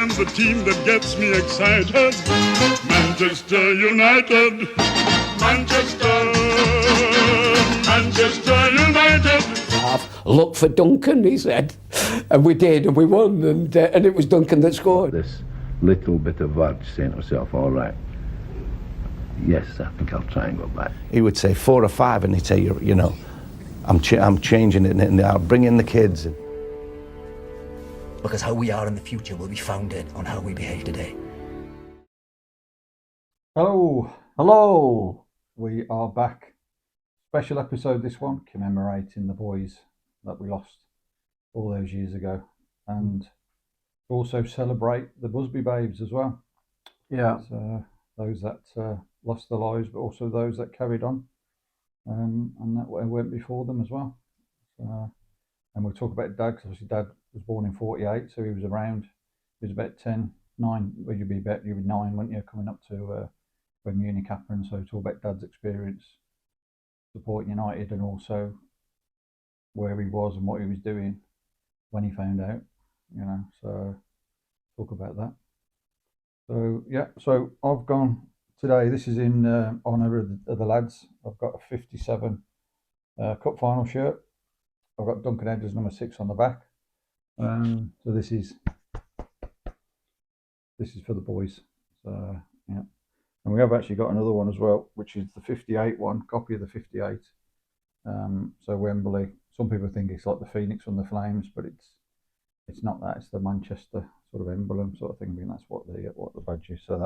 And the team that gets me excited, Manchester United, Manchester United. Look for Duncan, he said, and we did, and we won, and it was Duncan that scored. This little bit of work, saying to myself, all right, yes, I think I'll try and go back. He would say 4 or 5, and he'd say, you know, I'm changing it, and I'll bring in the kids. Because how we are in the future will be founded on how we behave today. Hello, we are back. Special episode this one, commemorating the boys that we lost all those years ago, and also celebrate the Busby Babes as well. Yeah. So, those that lost their lives, but also those that carried on, and that went before them as well. And we'll talk about Dad, because obviously Dad was born in 48, so he was around. He was about 9, well, you'd be 9, wouldn't you, coming up to when Munich happened. So talk about Dad's experience supporting United, and also where he was and what he was doing when he found out, you know. So talk about that. So yeah, so I've gone today. This is in honour of the lads. I've got a 57 cup final shirt. I've got Duncan Edwards number 6 on the back. So this is for the boys. So yeah, and we have actually got another one as well, which is the 58 one, copy of the 58. So Wembley. Some people think it's like the Phoenix from the Flames, but it's not that. It's the Manchester sort of emblem sort of thing. I mean, that's what the badge is. So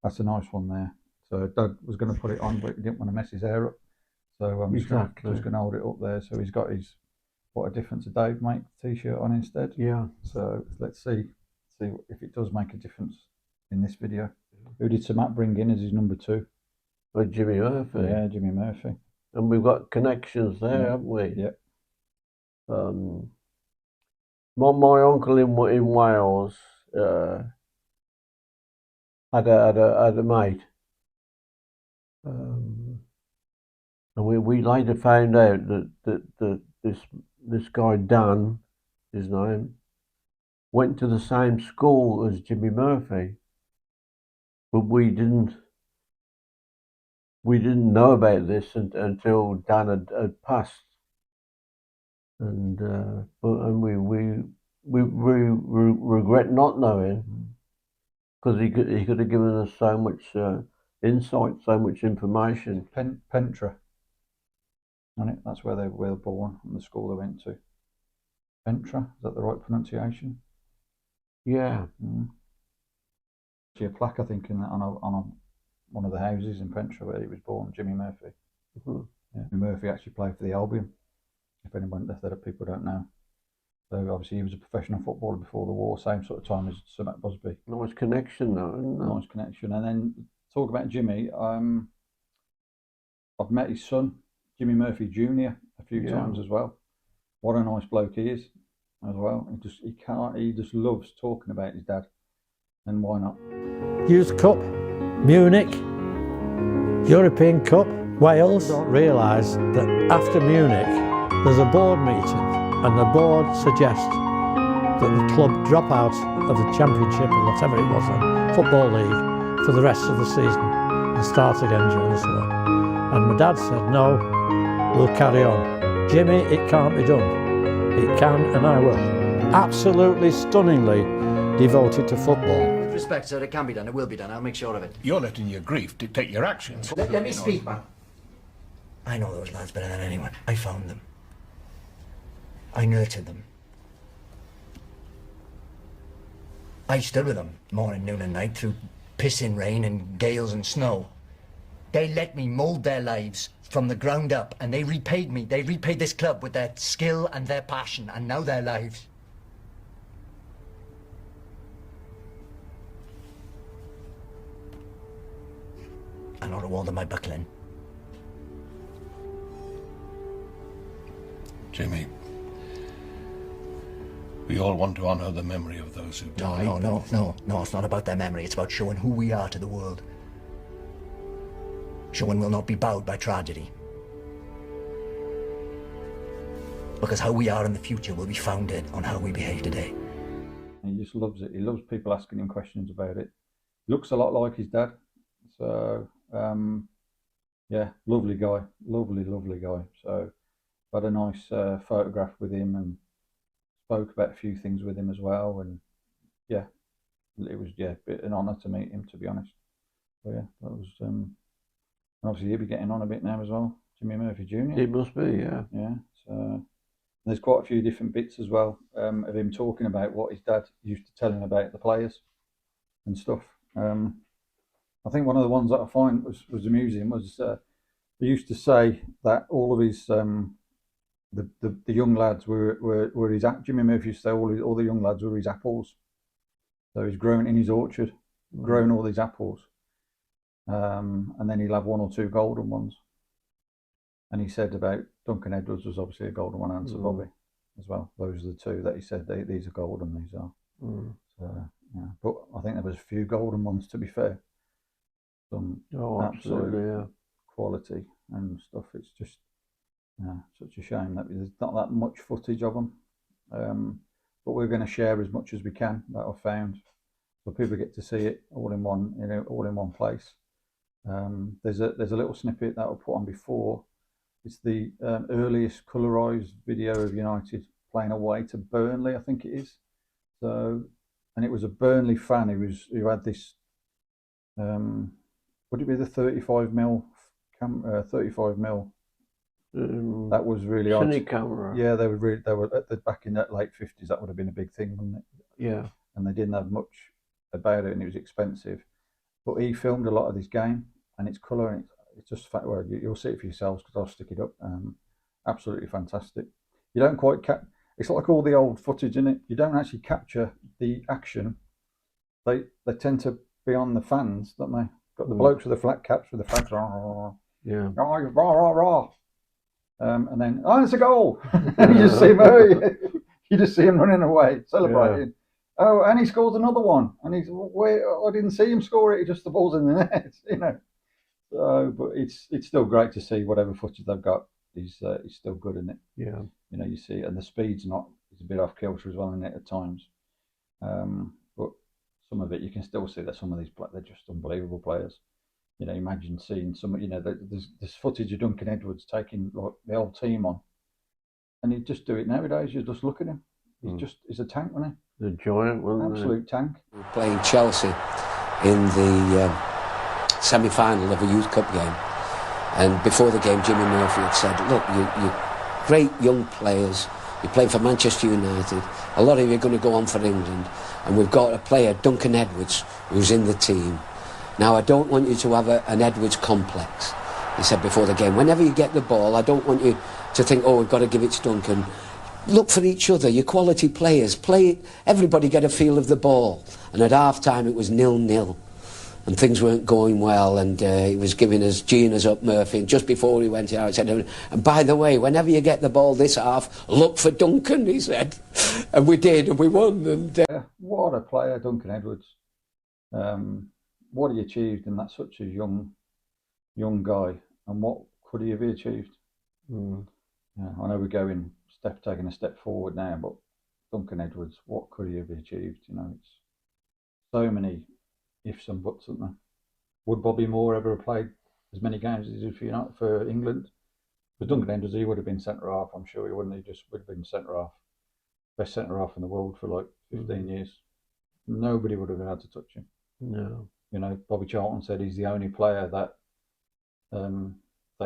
that's a nice one there. So Doug was going to put it on, but he didn't want to mess his hair up. So I'm just going to hold it up there. So he's got his What a Difference a Dave Make t-shirt on instead. Yeah. So let's see if it does make a difference in this video. Who did Sir Matt bring in as his number 2? With Jimmy Murphy. Yeah, Jimmy Murphy. And we've got connections there, haven't we? Yeah. My uncle in Wales had a mate. And we later found out that this guy Dan, his name, went to the same school as Jimmy Murphy, but we didn't know about this until Dan had passed, and we regret not knowing, because he could have given us so much insight, so much information. Pentra. On it, that's where they were born, and the school they went to. Pentra, is that the right pronunciation? Yeah. Actually, a plaque, I think, in that on one of the houses in Pentra where he was born, Jimmy Murphy. Mm-hmm. Yeah. Murphy actually played for the Albion. If anyone that people don't know. So obviously he was a professional footballer before the war, same sort of time as Sir Matt Busby. Nice connection, though, isn't it? Nice connection. And then talk about Jimmy. I've met his son, Jimmy Murphy Jr. a few times as well. What a nice bloke he is as well. He just loves talking about his dad, and why not? Youth Cup, Munich, European Cup, Wales. Realise that after Munich there's a board meeting, and the board suggests that the club drop out of the Championship or whatever it was then, Football League, for the rest of the season and start again during the summer. And my dad said, no, we'll carry on. Jimmy, it can't be done. It can, and I will. Absolutely stunningly devoted to football. With respect, sir, it can be done. It will be done. I'll make sure of it. You're letting your grief dictate your actions. Let me speak, man. I know those lads better than anyone. I found them. I nurtured them. I stood with them morning, noon and night through pissing rain and gales and snow. They let me mould their lives from the ground up, and they repaid me. They repaid this club with their skill and their passion, and now their lives. And I'll reward them by buckling. Jimmy, we all want to honour the memory of those who died. No, it's not about their memory. It's about showing who we are to the world. Showing we'll not be bowed by tragedy. Because how we are in the future will be founded on how we behave today. and he just loves it. He loves people asking him questions about it. He looks a lot like his dad. So, yeah, lovely guy. Lovely guy. So, had a nice photograph with him and spoke about a few things with him as well. And yeah, it was an honour to meet him, to be honest. So yeah, that was obviously he'll be getting on a bit now as well. Jimmy Murphy Jr. It must be, yeah. Yeah. So there's quite a few different bits as well of him talking about what his dad used to tell him about the players and stuff. I think one of the ones that I find was amusing was he used to say that all of his the young lads were his Jimmy Murphy used to say all the young lads were his apples. So he's grown in his orchard, grown all these apples, and then he'll have one or two golden ones. And he said about Duncan Edwards was obviously a golden one, and Sir Bobby as well. Those are the two that he said these are golden. These are. So, yeah. But I think there was a few golden ones, to be fair. Some absolute quality and stuff. It's just such a shame that there's not that much footage of them. But we're going to share as much as we can that I've found, so people get to see it all in one place. There's a little snippet that I'll put on before. It's the earliest colourised video of United playing away to Burnley, I think it is. So, and it was a Burnley fan who had this. Would it be the 35mm? 35mm. That was really odd. Cine camera. Yeah, they were back in that late 50s. That would have been a big thing, wouldn't it? Yeah. And they didn't have much about it, and it was expensive. But he filmed a lot of this game, and it's colour, and it's just well, you'll see it for yourselves because I'll stick it up. Absolutely fantastic. You don't quite it's like all the old footage in it. You don't actually capture the action. They tend to be on the fans, don't they? Got the blokes with the flat caps with the flags. Yeah. Rah. And then, it's a goal. And you just see him, you just see him running away, celebrating. Yeah. Oh, and he scores another one. And he's, wait, I didn't see him score it. The ball's in the net, you know. So, but it's still great to see whatever footage they've got. He's still good in it. Yeah. You know, you see, and the speed's it's a bit off kilter as well in it at times. But some of it, you can still see that some of these they're just unbelievable players. You know, imagine seeing some. You know, there's footage of Duncan Edwards taking like the old team on, and he'd just do it nowadays. You just look at him. He's a tank, wasn't he? The giant one. Absolute tank. We were playing Chelsea in the semi-final of a youth cup game, and before the game, Jimmy Murphy had said, "Look, you're great young players. You're playing for Manchester United. A lot of you are going to go on for England, and we've got a player, Duncan Edwards, who's in the team. Now, I don't want you to have an Edwards complex," he said before the game. "Whenever you get the ball, I don't want you to think, oh, we've got to give it to Duncan. Look for each other, you're quality players. Play it, everybody get a feel of the ball." And at half-time, it was 0-0. And things weren't going well, and he was giving us Gina's up Murphy. And just before he went out, he said, "And by the way, whenever you get the ball this half, look for Duncan," he said. And we did, and we won. And what a player, Duncan Edwards. What he achieved, and that's such a young guy, and what could he have achieved? Yeah, I know we're taking a step forward now, but Duncan Edwards, what could he have achieved? You know, it's so many ifs and buts, isn't there? Would Bobby Moore ever have played as many games as he did for England? Because Duncan Edwards, he would have been centre half, I'm sure he wouldn't. He just would have been centre half, best centre half in the world for like 15 years. Nobody would have been able to touch him. No. You know, Bobby Charlton said he's the only player that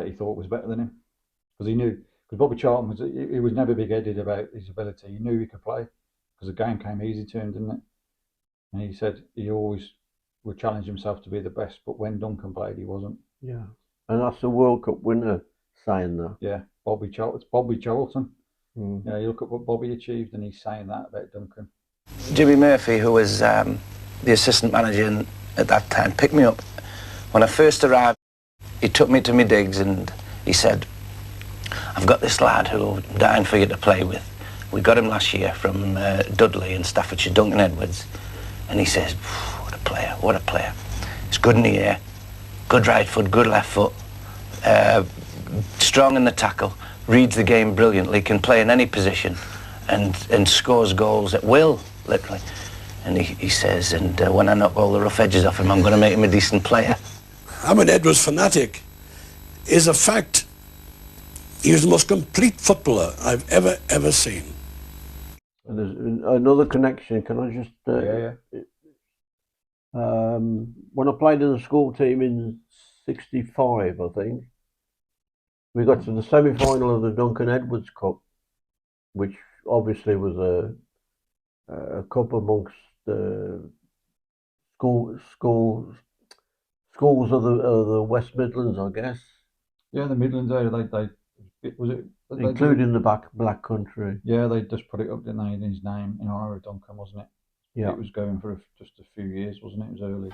he thought was better than him, because he knew. Because Bobby Charlton he was never big-headed about his ability. He knew he could play because the game came easy to him, didn't it? And he said he always would challenge himself to be the best, but when Duncan played, he wasn't. Yeah, and that's the World Cup winner saying that. Yeah, Bobby Charlton. It's Bobby Charlton. You know, you look at what Bobby achieved, and he's saying that about Duncan. Jimmy Murphy, who was the assistant manager at that time, picked me up. When I first arrived, he took me to my digs and he said, "I've got this lad who I'm dying for you to play with. We got him last year from Dudley in Staffordshire, Duncan Edwards." And he says, what a player. He's good in the air, good right foot, good left foot, strong in the tackle, reads the game brilliantly, can play in any position and scores goals at will, literally. And he says, and when I knock all the rough edges off him, I'm going to make him a decent player. I'm an Edwards fanatic. Is a fact. He was the most complete footballer I've ever seen. And there's another connection. Can I just? When I played in the school team in '65, I think we got to the semi-final of the Duncan Edwards Cup, which obviously was a cup amongst schools of the West Midlands, I guess. Yeah, the Midlands area. They was it including the Black Country. Yeah, they just put it up, didn't they, in his name in honour of Duncan, wasn't it? Yeah. It was going for just a few years, wasn't it? It was early.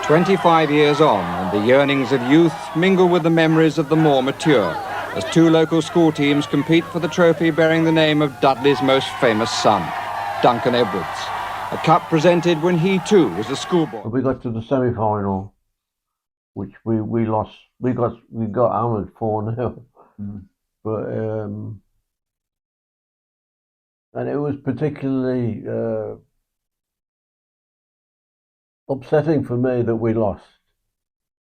25 years on, and the yearnings of youth mingle with the memories of the more mature, as two local school teams compete for the trophy bearing the name of Dudley's most famous son, Duncan Edwards. A cup presented when he too was a schoolboy. We got to the semi-final, which we lost. We got hammered 4-0. But and it was particularly upsetting for me that we lost.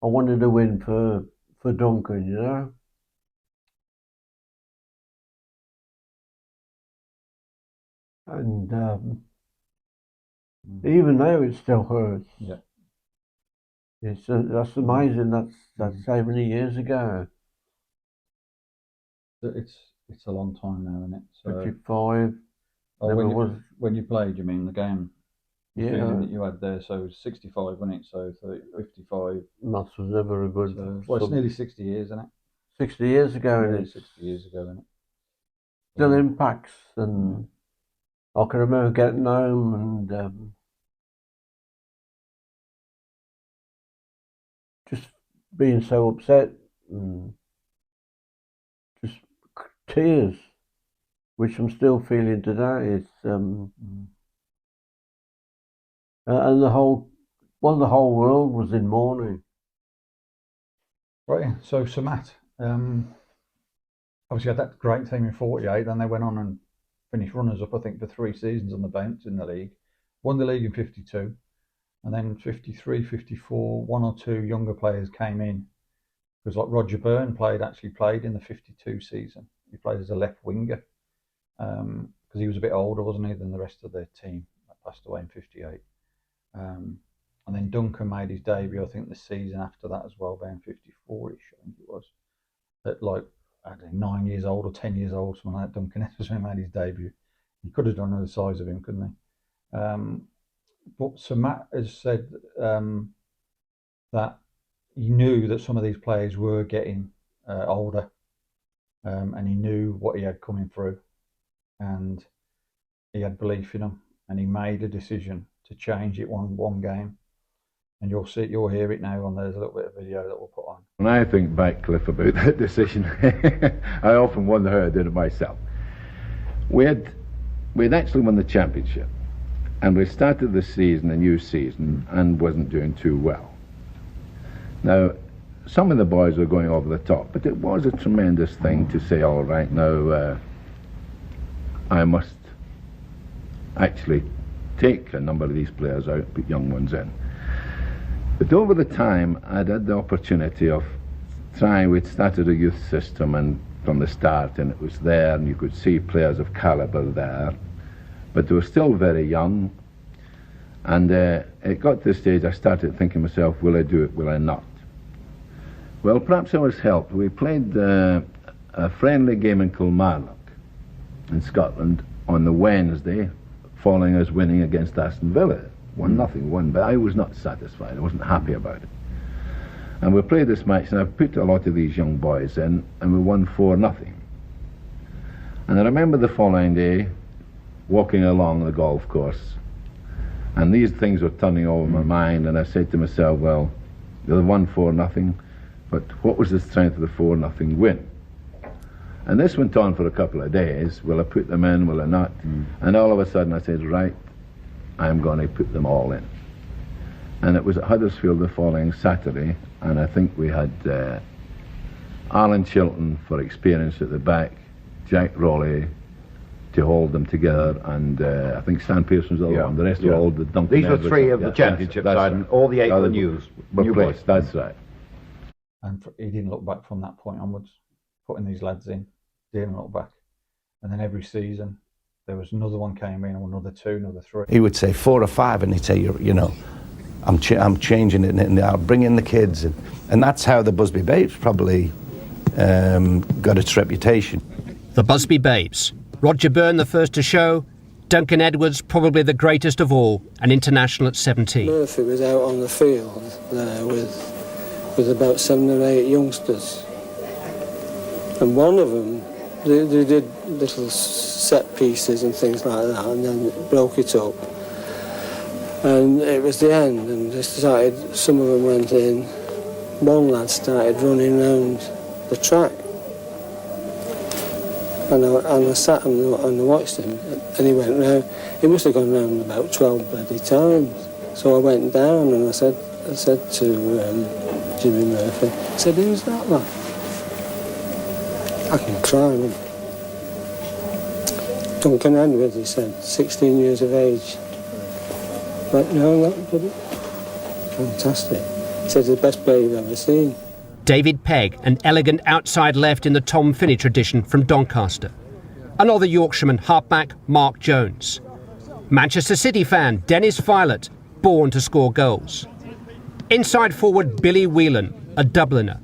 I wanted to win for Duncan, you know. And even now it still hurts. Yeah. That's amazing. That's how many years ago. It's a long time now, isn't it? So, 55. Oh, when you played, you mean the game? The Yeah. feeling that you had there. So it was 65, wasn't it? So 55. Maths was never a good. Well, it's nearly 60 years, isn't it? 60 years ago, and Nearly it 60 years ago, isn't it? still impacts. And I can remember getting home and just being so upset and just tears, which I'm still feeling today. It's and the whole world was in mourning. Right. So Matt, obviously had that great team in '48. Then they went on and finished runners up, I think, for 3 seasons on the bounce in the league. Won the league in '52. And then 53, 54, one or two younger players came in. It was like Roger Byrne actually played in the '52 season. He played as a left winger because he was a bit older, wasn't he, than the rest of their team. That passed away in '58. And then Duncan made his debut, I think, the season after that as well, about 54-ish, I think it was. At like, I don't know, 9 years old or 10 years old, something like that. Duncan Edwards made his debut. He could have done the size of him, couldn't he? But Sir Matt has said that he knew that some of these players were getting older, and he knew what he had coming through, and he had belief in them, and he made a decision to change it one game. And you'll hear it now. There's a little bit of video that we'll put on. When I think back, Cliff, about that decision, I often wonder how I did it myself. We'd actually won the championship. And we started the season, a new season, and wasn't doing too well. Now, some of the boys were going over the top, but it was a tremendous thing to say, all right, now I must actually take a number of these players out, put young ones in. But over the time, I'd had the opportunity of we'd started a youth system and from the start, and it was there, and you could see players of calibre there. But they were still very young, and it got to the stage I started thinking to myself, will I do it, will I not? Well, perhaps I was helped. We played a friendly game in Kilmarnock in Scotland on the Wednesday, following us winning against Aston Villa. 1-0, but I was not satisfied. I wasn't happy about it. And we played this match, and I put a lot of these young boys in, and we won 4-0. And I remember the following day, walking along the golf course, and these things were turning over my mind, and I said to myself, well, they won 4-0, but what was the strength of the 4-0 win? And this went on for a couple of days. Will I put them in, will I not? And all of a sudden I said, right, I'm going to put them all in. And it was at Huddersfield the following Saturday, and I think we had Alan Chilton for experience at the back, Jack Rowley to hold them together, and I think Stan Pearson was the other one. The rest were all the Duncan These were Edwards. three of the championship side, and all the 8 were new boys. That's right. And he didn't look back from that point onwards, putting these lads in, didn't look back. And then every season, there was another one came in, or another 2, another 3. He would say 4 or 5, and he'd say, you know, I'm changing it, and I'll bring in the kids. And that's how the Busby Babes probably got its reputation. The Busby Babes. Roger Byrne the first to show, Duncan Edwards probably the greatest of all, an international at 17. Murphy was out on the field there with about 7 or 8 youngsters. And one of them, they did little set pieces and things like that, and then broke it up. And it was the end, and they started, some of them went in. One lad started running around the track. And I sat and I watched him, and he went round. He must have gone round about 12 bloody times. So I went down and I said to Jimmy Murphy, I said, "Who's that lad? I can climb him." Duncan Edwards, he said, 16 years of age. But no, that did it. Fantastic. He said, the best player you've ever seen. David Pegg, an elegant outside left in the Tom Finney tradition from Doncaster. Another Yorkshireman, halfback Mark Jones. Manchester City fan Dennis Filet, born to score goals. Inside forward Billy Whelan, a Dubliner.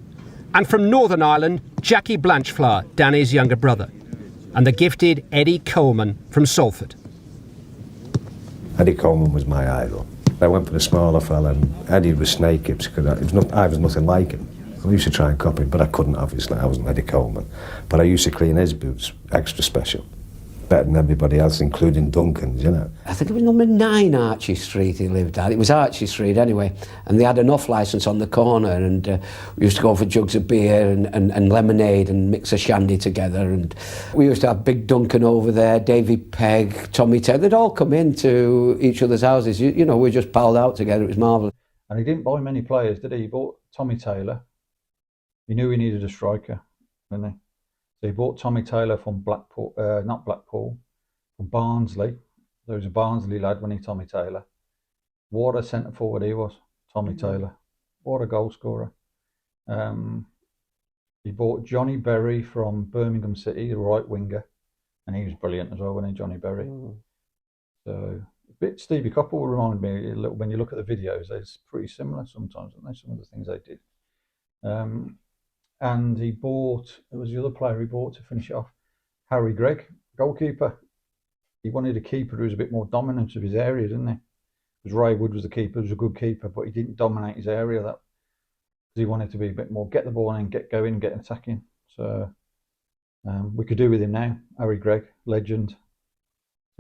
And from Northern Ireland, Jackie Blanchflower, Danny's younger brother. And the gifted Eddie Coleman from Salford. Eddie Coleman was my idol. I went for the smaller fella, and Eddie was snake hips because I was nothing like him. I used to try and copy him, but I couldn't, obviously. I wasn't Eddie Coleman. But I used to clean his boots, extra special. Better than everybody else, including Duncan's, you know. I think it was number 9 Archie Street he lived at. It was Archie Street anyway. And they had an off-licence on the corner, and we used to go for jugs of beer and lemonade and mix a shandy together. And we used to have Big Duncan over there, Davy Pegg, Tommy Taylor. They'd all come into each other's houses. You know, we just palled out together. It was marvellous. And he didn't buy many players, did he? He bought Tommy Taylor. He knew he needed a striker, didn't he? So he bought Tommy Taylor from Blackpool, from Barnsley. There was a Barnsley lad when he Tommy Taylor. What a centre forward he was, Tommy Taylor. What a goal scorer. He bought Johnny Berry from Birmingham City, the right winger, and he was brilliant as well, wasn't he, Johnny Berry? So a bit Stevie Coppell reminded me a little when you look at the videos. It's pretty similar sometimes, aren't they? Some of the things they did. And he bought, it was the other player he bought to finish it off, Harry Gregg, goalkeeper. He wanted a keeper who was a bit more dominant of his area, didn't he? Because Ray Wood was the keeper, he was a good keeper, but he didn't dominate his area. That because he wanted to be a bit more get the ball in, get going, get attacking. So we could do with him now. Harry Gregg, legend. So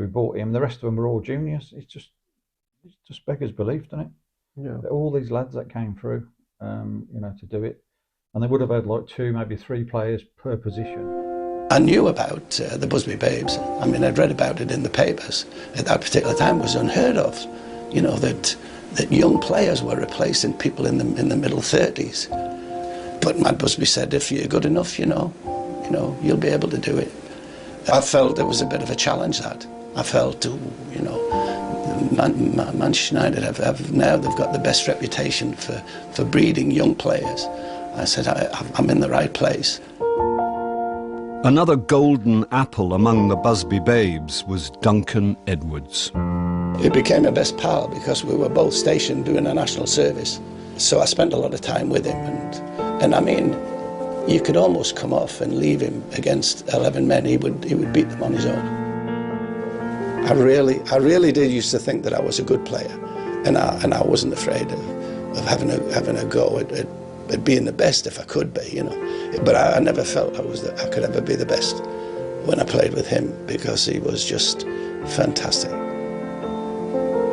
we bought him. The rest of them were all juniors. It's just beggars belief, doesn't it? Yeah. All these lads that came through, you know, to do it. And they would have had like 2, maybe 3 players per position. I knew about the Busby Babes. I mean, I'd read about it in the papers. At that particular time, it was unheard of. You know, that young players were replacing people in the middle 30s. But Matt Busby said, if you're good enough, you know, you'll be able to do it. I felt there was a bit of a challenge that. I felt, you know, Manchester United have now, they've got the best reputation for breeding young players. I said, I'm in the right place. Another golden apple among the Busby Babes was Duncan Edwards. He became my best pal because we were both stationed doing a national service. So I spent a lot of time with him. And I mean, you could almost come off and leave him against 11 men. He would beat them on his own. I really did used to think that I was a good player. And I wasn't afraid of having a go at being the best if I could be, you know. But I never felt I could ever be the best when I played with him because he was just fantastic.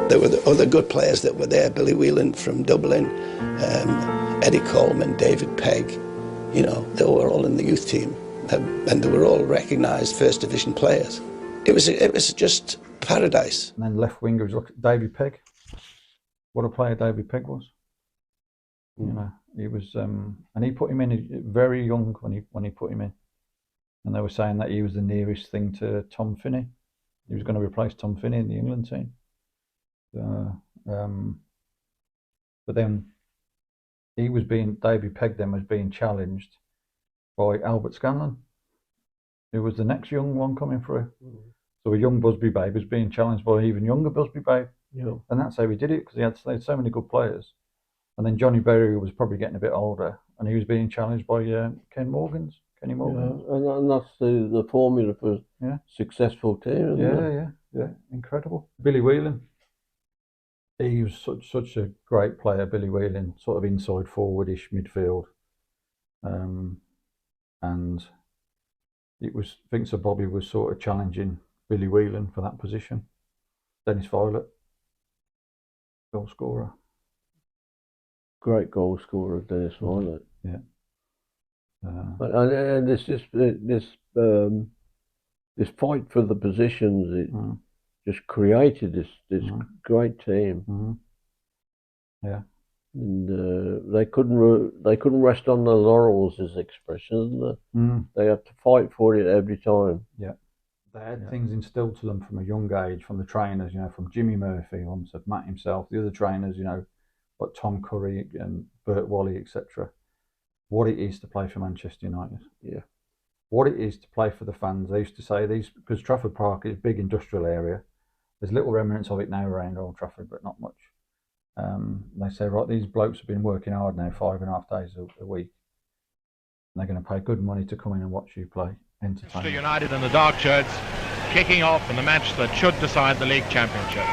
There were the other good players that were there, Billy Whelan from Dublin, Eddie Coleman, David Pegg, you know, they were all in the youth team and they were all recognised first division players. It was just paradise. And then left winger was David Pegg. What a player David Pegg was. You know, He was, and he put him in very young when he put him in, and they were saying that he was the nearest thing to Tom Finney. He was going to replace Tom Finney in the England team. But then David Pegg then was being challenged by Albert Scanlon, who was the next young one coming through. So a young Busby Babe was being challenged by an even younger Busby Babe. Yeah. And that's how he did it, because they had so many good players. And then Johnny Berry was probably getting a bit older, and he was being challenged by Kenny Morgan. Yeah, and that's the formula for a successful team, isn't it? Yeah, incredible. Billy Whelan, he was such a great player, Billy Whelan, sort of inside forwardish midfield. And it was, I think Sir Bobby was sort of challenging Billy Whelan for that position. Dennis Violet, goal scorer. Great goal scorer, Dennis Violet. Yeah. And this fight for the positions, it just created this great team. Yeah. And they couldn't rest on their laurels, as expression, isn't they? They had to fight for it every time. Yeah. They had things instilled to them from a young age, from the trainers, from Jimmy Murphy, said Matt himself, the other trainers, like Tom Curry and Bert Wally, etc. What it is to play for Manchester United. Yeah. What it is to play for the fans. They used to say because Trafford Park is a big industrial area. There's little remnants of it now around Old Trafford, but not much. They say, right, these blokes have been working hard now, 5.5 days a week. And they're going to pay good money to come in and watch you play. Entertainment. Manchester United and the Dark Shirts kicking off in the match that should decide the league championship.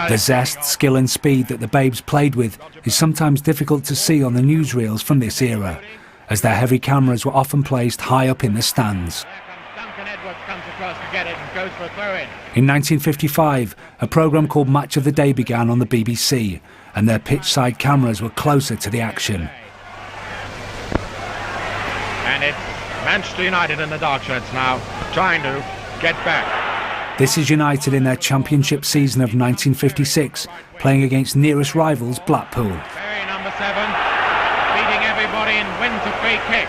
The zest, skill and speed that the Babes played with is sometimes difficult to see on the newsreels from this era, as their heavy cameras were often placed high up in the stands. In 1955, a programme called Match of the Day began on the BBC, and their pitch-side cameras were closer to the action. And it's Manchester United and the Dark Shirts now trying to get back. This is United in their championship season of 1956, playing against nearest rivals Blackpool. Berry, number 7, beating everybody and wins a free kick.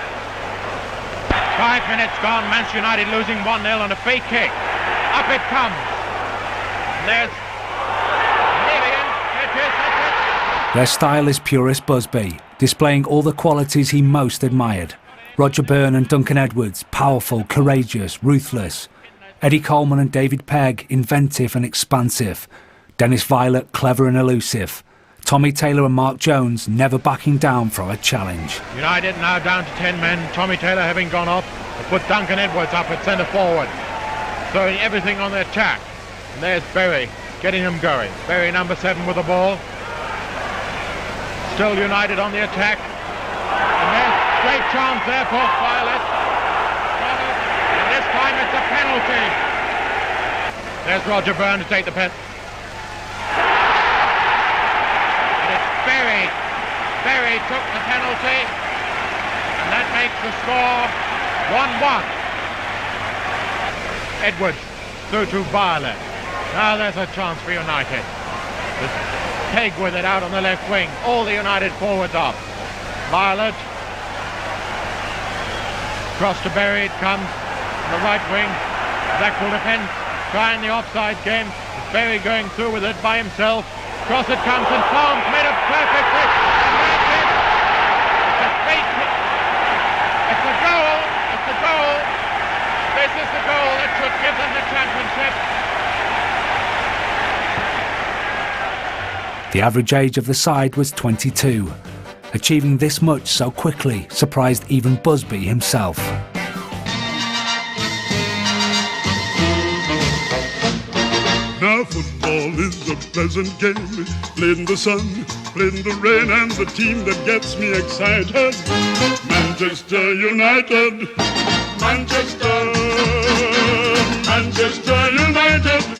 5 minutes gone, Manchester United losing 1-0 on a free kick. Up it comes. And there's Lillian. Their style is purist Busby, displaying all the qualities he most admired. Roger Byrne and Duncan Edwards, powerful, courageous, ruthless. Eddie Coleman and David Pegg, inventive and expansive. Dennis Violet, clever and elusive. Tommy Taylor and Mark Jones, never backing down from a challenge. United now down to 10 men. Tommy Taylor having gone off, put Duncan Edwards up at centre forward, throwing everything on the attack. And there's Berry getting them going. Berry, number 7, with the ball. Still United on the attack. And there's great chance there for Violet. This time it's a penalty. There's Roger Byrne to take the penalty. And it's Berry took the penalty. And that makes the score 1-1. Edwards through to Violet. Now there's a chance for United. There's Pegg with it out on the left wing. All the United forwards up. Violet. Cross to Berry it comes. The right wing, Blackpool defence trying the offside game. Berry going through with it by himself. Cross it comes and Farms made a perfect hit. And that's it. It's a great hit. It's a goal. It's a goal. This is the goal that should give them the championship. The average age of the side was 22. Achieving this much so quickly surprised even Busby himself. Now football is a pleasant game, played in the sun, played in the rain, and the team that gets me excited, Manchester United, Manchester United.